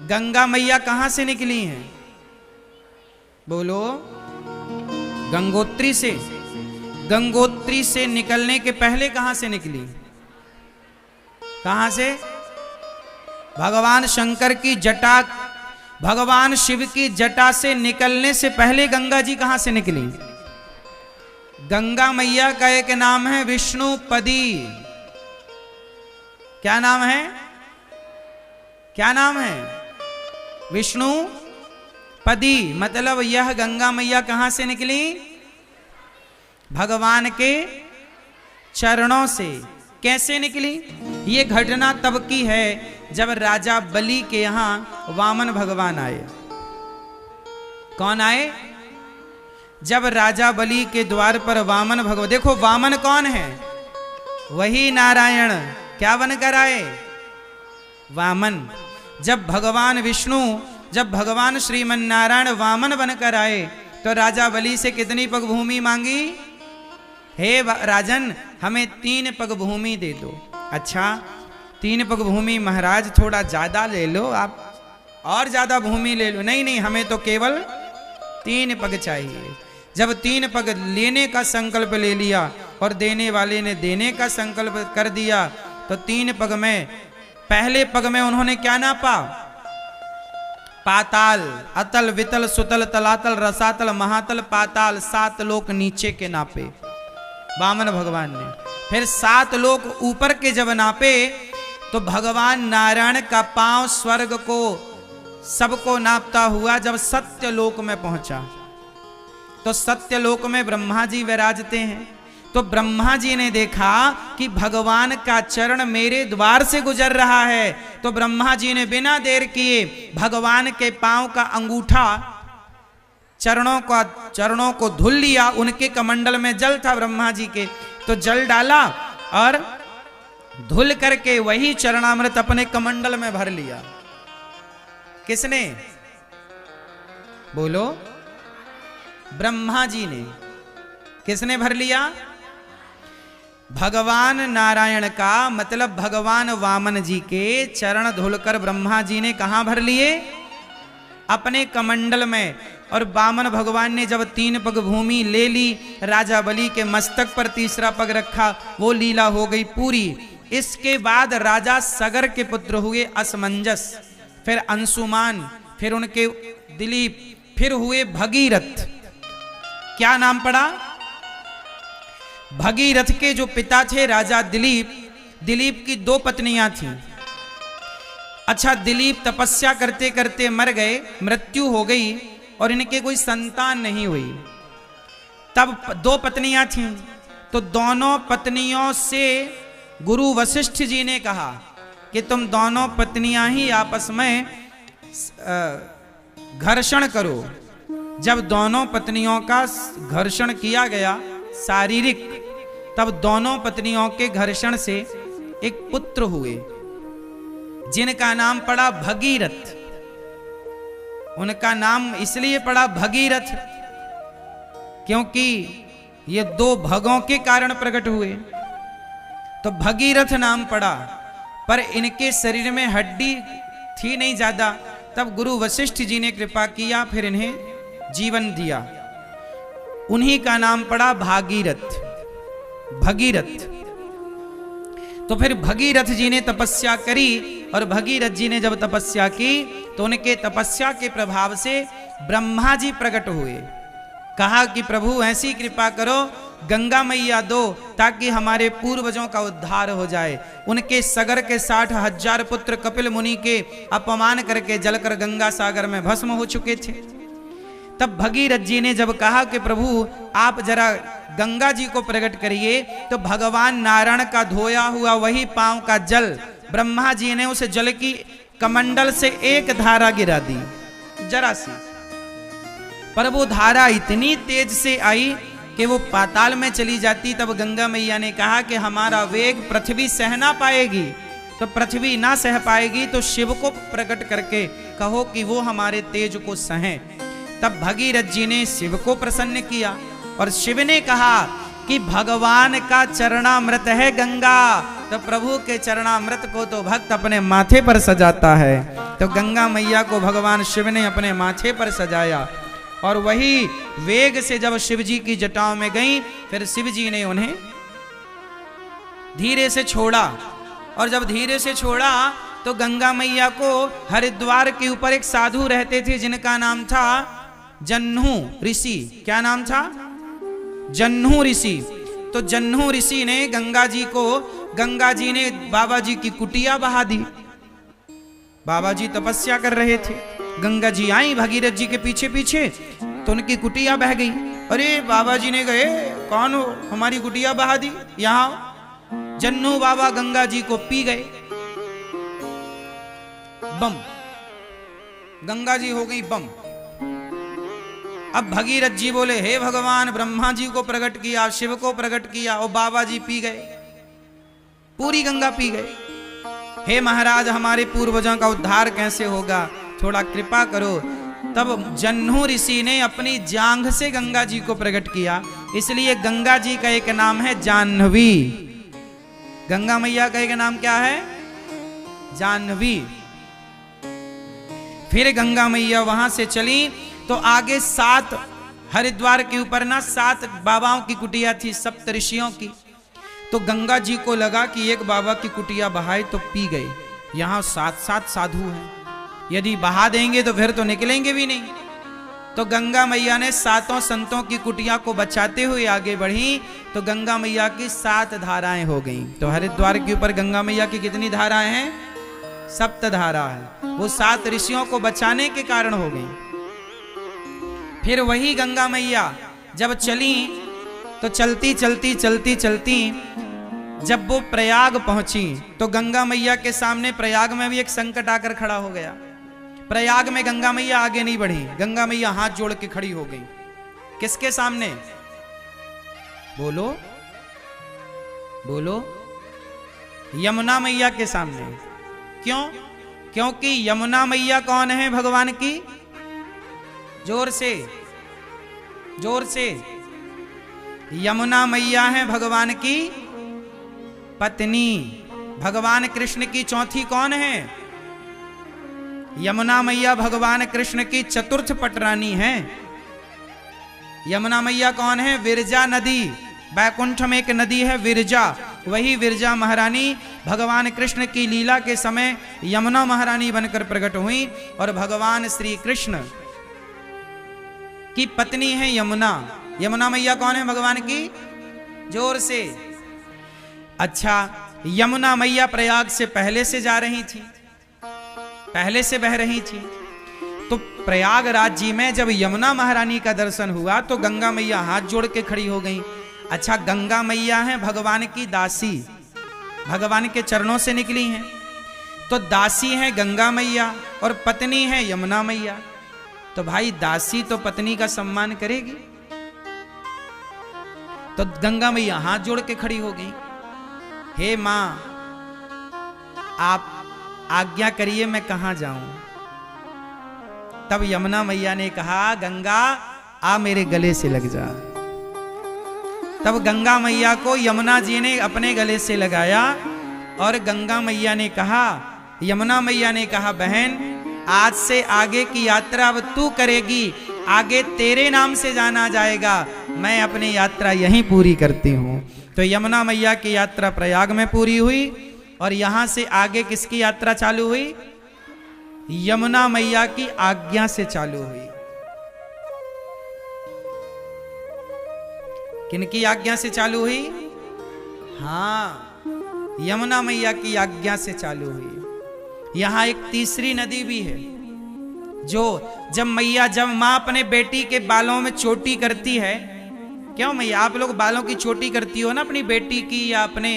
गंगा मैया कहां से निकली हैं? बोलो। गंगोत्री से। गंगोत्री से निकलने के पहले कहां से निकली? कहां से? भगवान शंकर की जटा, भगवान शिव की जटा से निकलने से पहले गंगा जी कहां से निकली? गंगा मैया का एक नाम है विष्णुपदी। क्या नाम है? क्या नाम है? विष्णुपदी। मतलब यह गंगा मैया कहां से निकली? भगवान के चरणों से। कैसे निकली? ये घटना तब की है जब राजा बलि के यहां वामन भगवान आए। कौन आए? जब राजा बलि के द्वार पर वामन भगवान, देखो वामन कौन है? वही नारायण। क्या बनकर आए? वामन। जब भगवान विष्णु, जब भगवान श्रीमन नारायण वामन बनकर आए तो राजा बलि से कितनी पग भूमि मांगी? हे राजन, हमें 3 पग भूमि दे दो। अच्छा 3 पग भूमि महाराज, थोड़ा ज्यादा ले लो आप, और ज्यादा भूमि ले लो। नहीं नहीं, हमें तो केवल 3 पग चाहिए। जब 3 पग लेने का संकल्प ले लिया और देने वाले ने देने का संकल्प कर दिया तो 3 पग में, पहले पग में उन्होंने क्या नापा? पाताल, अतल, वितल, सुतल, तलातल, रसातल, महातल, पाताल, 7 लोक नीचे के नापे वामन भगवान ने। फिर 7 लोक ऊपर के जब नापे तो भगवान नारायण का पांव स्वर्ग को सबको नापता हुआ जब सत्य लोक में पहुंचा तो सत्य लोक में ब्रह्मा जी विराजते हैं। तो ब्रह्मा जी ने देखा कि भगवान का चरण मेरे द्वार से गुजर रहा है, तो ब्रह्मा जी ने बिना देर किए भगवान के पांव का अंगूठा, चरणों को धुल लिया। उनके कमंडल में जल था ब्रह्मा जी के, तो जल डाला और धुल करके वही चरणामृत अपने कमंडल में भर लिया। किसने? बोलो। ब्रह्मा जी ने। किसने भर लिया? भगवान नारायण का, मतलब भगवान वामन जी के चरण धुलकर ब्रह्मा जी ने कहां भर लिए? अपने कमंडल में। और वामन भगवान ने जब 3 पग भूमि ले ली, राजा बलि के मस्तक पर तीसरा पग रखा, वो लीला हो गई पूरी। इसके बाद राजा सगर के पुत्र हुए असमंजस, फिर अंशुमान, फिर उनके दिलीप, फिर हुए भगीरथ। क्या नाम पड़ा? भगीरथ के जो पिता थे राजा दिलीप, दिलीप की 2 पत्नियां थीं। अच्छा, दिलीप तपस्या करते करते मर गए, मृत्यु हो गई और इनके कोई संतान नहीं हुई। तब 2 पत्नियां थीं, तो दोनों पत्नियों से गुरु वशिष्ठ जी ने कहा कि तुम दोनों पत्नियां ही आपस में घर्षण करो। जब दोनों पत्नियों का घर्षण किया गया शारीरिक, तब दोनों पत्नियों के घर्षण से एक पुत्र हुए जिनका नाम पड़ा भगीरथ। उनका नाम इसलिए पड़ा भगीरथ क्योंकि ये 2 भगों के कारण प्रकट हुए, तो भगीरथ नाम पड़ा। पर इनके शरीर में हड्डी थी नहीं ज्यादा, तब गुरु वशिष्ठ जी ने कृपा किया, फिर इन्हें जीवन दिया। उन्हीं का नाम पड़ा भागीरथ, भगीरथ। तो फिर भगीरथ जी ने तपस्या करी, और भगीरथ जी ने जब तपस्या की तो उनके तपस्या के प्रभाव से ब्रह्मा जी प्रकट हुए। कहा कि प्रभु ऐसी कृपा करो, गंगा मैया दो, ताकि हमारे पूर्वजों का उद्धार हो जाए। उनके सगर के 60,000 पुत्र कपिल मुनि के अपमान करके जलकर गंगा सागर में भस्म हो चुके थे। तब भगीरथ जी ने जब कहा कि प्रभु आप जरा गंगा जी को प्रकट करिए, तो भगवान नारायण का धोया हुआ वही पांव का जल ब्रह्मा जी ने उस जल की कमंडल से एक धारा गिरा दी, जरा सी। पर वो धारा इतनी तेज से आई कि वो पाताल में चली जाती। तब गंगा मैया ने कहा कि हमारा वेग पृथ्वी सह ना पाएगी, तो पृथ्वी ना सह पाएगी तो शिव को प्रकट करके कहो कि वो हमारे तेज को सहें। तब भगीरथ जी ने शिव को प्रसन्न किया और शिव ने कहा कि भगवान का चरणामृत है गंगा, तो प्रभु के चरणामृत को तो भक्त अपने माथे पर सजाता है। तो गंगा मैया को भगवान शिव ने अपने माथे पर सजाया और वही वेग से जब शिव जी की जटाओं में गई, फिर शिव जी ने उन्हें धीरे से छोड़ा। और जब धीरे से छोड़ा तो गंगा मैया को हरिद्वार के ऊपर एक साधु रहते थे जिनका नाम था जन्हू ऋषि। क्या नाम था? जन्हू ऋषि। तो जन्हू ऋषि ने गंगा जी ने बाबा जी की कुटिया बहा दी। बाबा जी तपस्या कर रहे थे, गंगा जी आई भगीरथ जी के पीछे पीछे, तो उनकी कुटिया बह गई। अरे बाबा जी ने कहे कौन हो, हमारी कुटिया बहा दी, यहां जन्नू बाबा गंगा जी को पी गए। बम, गंगा जी हो गई बम। अब भगीरथ जी बोले हे भगवान, ब्रह्मा जी को प्रकट किया, शिव को प्रकट किया और बाबा जी पी गए, पूरी गंगा पी गए। हे महाराज, हमारे पूर्वजों का उद्धार कैसे होगा, थोड़ा कृपा करो। तब जन्हू ऋषि ने अपनी जांघ से गंगा जी को प्रकट किया, इसलिए गंगा जी का एक नाम है जाह्नवी। गंगा मैया का एक नाम क्या है? जाह्नवी। फिर गंगा मैया वहां से चली तो आगे 7 हरिद्वार के ऊपर ना 7 बाबाओं की कुटिया थी, सप्त ऋषियों की। तो गंगा जी को लगा कि एक बाबा की कुटिया बहाई तो पी गए, यहां 7 साधु हैं, यदि बहा देंगे तो फिर तो निकलेंगे भी नहीं। तो गंगा मैया ने 7 संतों की कुटिया को बचाते हुए आगे बढ़ी, तो गंगा मैया की 7 धाराएं हो गईं। तो हरिद्वार के ऊपर गंगा मैया की कितनी धाराएं हैं? 7 धारा है। वो 7 ऋषियों को बचाने के कारण हो गई। फिर वही गंगा मैया जब चली तो चलती चलती चलती चलती जब वो प्रयाग पहुंची तो गंगा मैया के सामने प्रयाग में भी एक संकट आकर खड़ा हो गया। प्रयाग में गंगा मैया आगे नहीं बढ़ी, गंगा मैया हाथ जोड़ के खड़ी हो गई। किसके सामने? बोलो बोलो, यमुना मैया के सामने। क्यों? क्योंकि यमुना मैया कौन है भगवान की? जोर से, जोर से। यमुना मैया है भगवान की पत्नी। भगवान कृष्ण की चौथी कौन है? यमुना मैया भगवान कृष्ण की चतुर्थ पटरानी है। यमुना मैया कौन है? विरजा नदी। बैकुंठ में एक नदी है विरजा, वही विरजा महारानी भगवान कृष्ण की लीला के समय यमुना महारानी बनकर प्रकट हुई और भगवान श्री कृष्ण की पत्नी है यमुना। यमुना मैया कौन है भगवान की? जोर से। अच्छा, यमुना मैया प्रयाग से पहले से जा रही थी, पहले से बह रही थी। तो प्रयागराज जी में जब यमुना महारानी का दर्शन हुआ तो गंगा मैया हाथ जोड़ के खड़ी हो गई। अच्छा, गंगा मैया है भगवान की दासी, भगवान के चरणों से निकली हैं, तो दासी है गंगा मैया और पत्नी है यमुना मैया। तो भाई दासी तो पत्नी का सम्मान करेगी। तो गंगा मैया हाथ जोड़ के खड़ी हो गई, हे मां आप आज्ञा करिए मैं कहां जाऊं। तब यमुना मैया ने कहा गंगा आ मेरे गले से लग जा। तब गंगा मैया को यमुना जी ने अपने गले से लगाया और गंगा मैया ने कहा, यमुना मैया ने कहा बहन आज से आगे की यात्रा अब तू करेगी, आगे तेरे नाम से जाना जाएगा, मैं अपनी यात्रा यहीं पूरी करती हूं। तो यमुना मैया की यात्रा प्रयाग में पूरी हुई और यहां से आगे किसकी यात्रा चालू हुई? यमुना मैया की आज्ञा से चालू हुई। किनकी आज्ञा से चालू हुई? हाँ, यमुना मैया की आज्ञा से चालू हुई। यहां एक तीसरी नदी भी है जो जब मां अपने बेटी के बालों में चोटी करती है, क्यों मैया आप लोग बालों की चोटी करती हो ना अपनी बेटी की या अपने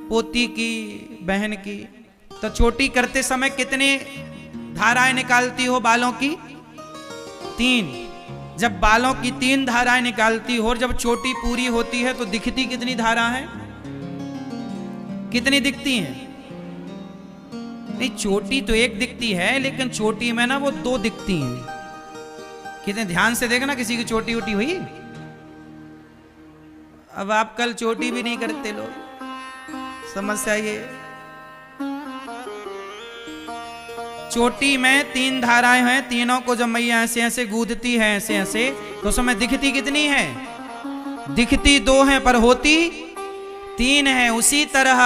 पोती की, बहन की, तो चोटी करते समय कितने धाराएं निकालती हो बालों की? 3। जब बालों की 3 धाराएं निकालती हो और जब चोटी पूरी होती है तो दिखती कितनी धारा है? कितनी दिखती हैं? नहीं, चोटी तो एक दिखती है लेकिन चोटी में ना वो 2 दिखती हैं। कितने ध्यान से देखना, किसी की चोटी उटी हुई? अब आप कल चोटी भी नहीं करते लोग, समस्या ये। चोटी में 3 धाराएं हैं, तीनों को जब मैया ऐसे ऐसे गूंथती है ऐसे ऐसे, तो उसमें दिखती कितनी है? दिखती 2 हैं पर होती 3 है। उसी तरह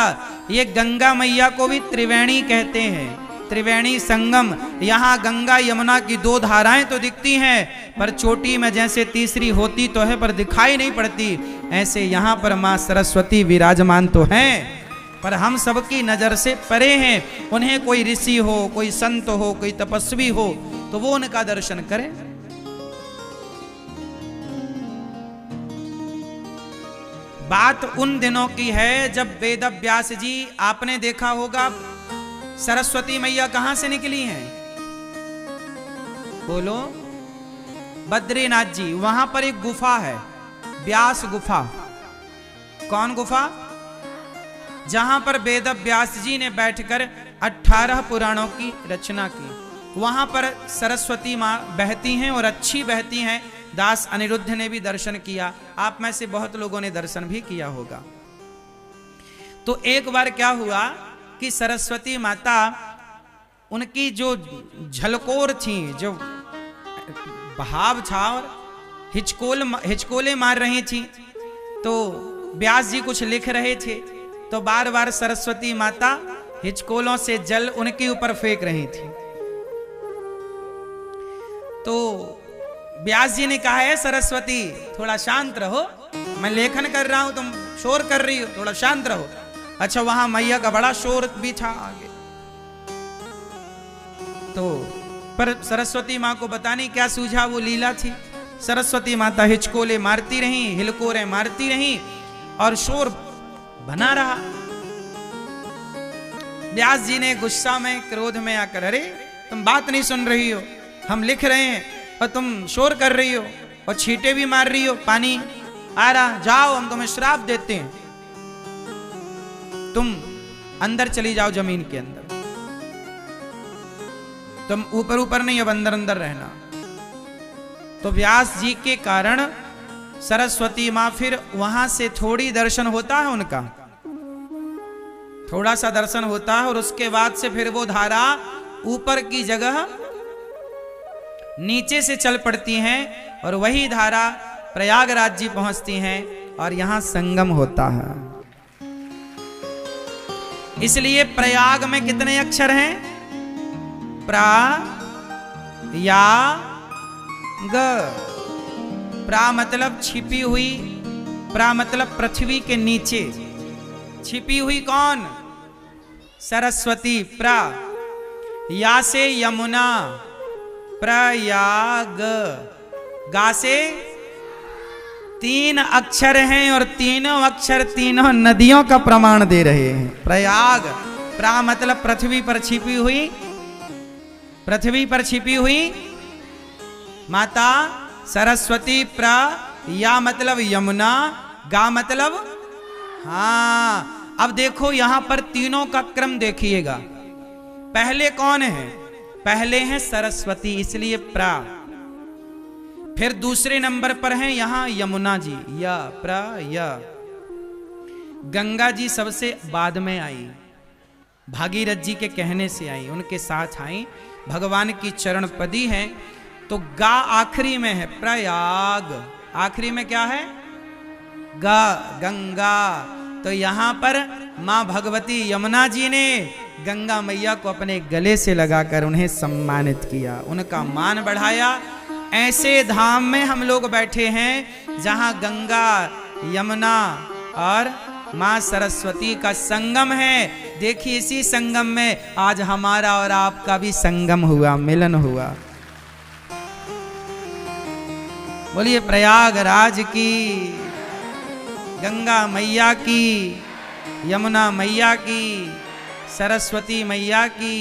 ये गंगा मैया को भी त्रिवेणी कहते हैं, त्रिवेणी संगम। यहाँ गंगा यमुना की 2 धाराएं तो दिखती हैं, पर चोटी में जैसे तीसरी होती तो है पर दिखाई नहीं पड़ती, ऐसे यहाँ पर माँ सरस्वती विराजमान तो हैं, पर हम सबकी नजर से परे हैं। उन्हें कोई ऋषि हो, कोई संत हो, कोई तपस्वी हो तो वो उनका दर्शन करें। बात उन दिनों की है जब वेद व्यास जी, आपने देखा होगा सरस्वती मैया कहां से निकली हैं? बोलो। बद्रीनाथ जी, वहां पर एक गुफा है, व्यास गुफा। कौन गुफा? जहां पर वेद व्यास जी ने बैठकर 18 पुराणों की रचना की। वहां पर सरस्वती मां बहती हैं और अच्छी बहती हैं। दास अनिरुद्ध ने भी दर्शन किया, आप में से बहुत लोगों ने दर्शन भी किया होगा। तो एक बार क्या हुआ कि सरस्वती माता, उनकी जो झलकोर थी, जो बहाव था और हिचकोले मार रही थी, तो व्यास जी कुछ लिख रहे थे, तो बार बार सरस्वती माता हिचकोलों से जल उनके ऊपर फेंक रही थी। तो व्यास जी ने कहा है, सरस्वती थोड़ा शांत रहो, मैं लेखन कर रहा हूं, तुम शोर कर रही हो, थोड़ा शांत रहो। अच्छा, वहां मैया का बड़ा शोर भी था आगे, तो पर सरस्वती मां को पता नहीं क्या सूझा, वो लीला थी। सरस्वती माता हिचकोले मारती रही, हिलकोरे मारती रही और शोर बना रहा। व्यास जी ने गुस्सा में, क्रोध में आकर, अरे तुम बात नहीं सुन रही हो, हम लिख रहे हैं और तुम शोर कर रही हो और छींटे भी मार रही हो, पानी आ रहा, जाओ हम तुम्हें श्राप देते हैं, तुम अंदर चली जाओ जमीन के अंदर, तुम ऊपर ऊपर नहीं, अब अंदर अंदर रहना। तो व्यास जी के कारण सरस्वती मां, फिर वहां से थोड़ी दर्शन होता है उनका, थोड़ा सा दर्शन होता है और उसके बाद से फिर वो धारा ऊपर की जगह नीचे से चल पड़ती हैं और वही धारा प्रयागराज जी पहुंचती हैं और यहां संगम होता है। इसलिए प्रयाग में कितने अक्षर हैं? प्रा या ग। प्रा मतलब छिपी हुई, प्रा मतलब पृथ्वी के नीचे छिपी हुई। कौन? सरस्वती। प्रा, या से यमुना, प्रयाग। गा से 3 अक्षर हैं और तीनों अक्षर तीनों नदियों का प्रमाण दे रहे हैं। प्रयाग, प्रा मतलब पृथ्वी पर छिपी हुई, पृथ्वी पर छिपी हुई माता सरस्वती। प्रा, या मतलब यमुना, गा मतलब, हाँ। अब देखो यहां पर तीनों का क्रम देखिएगा, पहले कौन है? पहले है सरस्वती, इसलिए प्रा। फिर दूसरे नंबर पर हैं यहां यमुना जी, या, प्रा, या। गंगा जी सबसे बाद में आई, भागीरथ जी के कहने से आई, उनके साथ आई, भगवान की चरण पदी है। तो गा आखिरी में है, प्रयाग आखिरी में क्या है? गा, गंगा। तो यहां पर मां भगवती यमुना जी ने गंगा मैया को अपने गले से लगाकर उन्हें सम्मानित किया, उनका मान बढ़ाया। ऐसे धाम में हम लोग बैठे हैं जहां गंगा, यमुना और मां सरस्वती का संगम है। देखिए इसी संगम में आज हमारा और आपका भी संगम हुआ, मिलन हुआ। बोलिए प्रयागराज की, गंगा मैया की, यमुना मैया की, सरस्वती मैया की।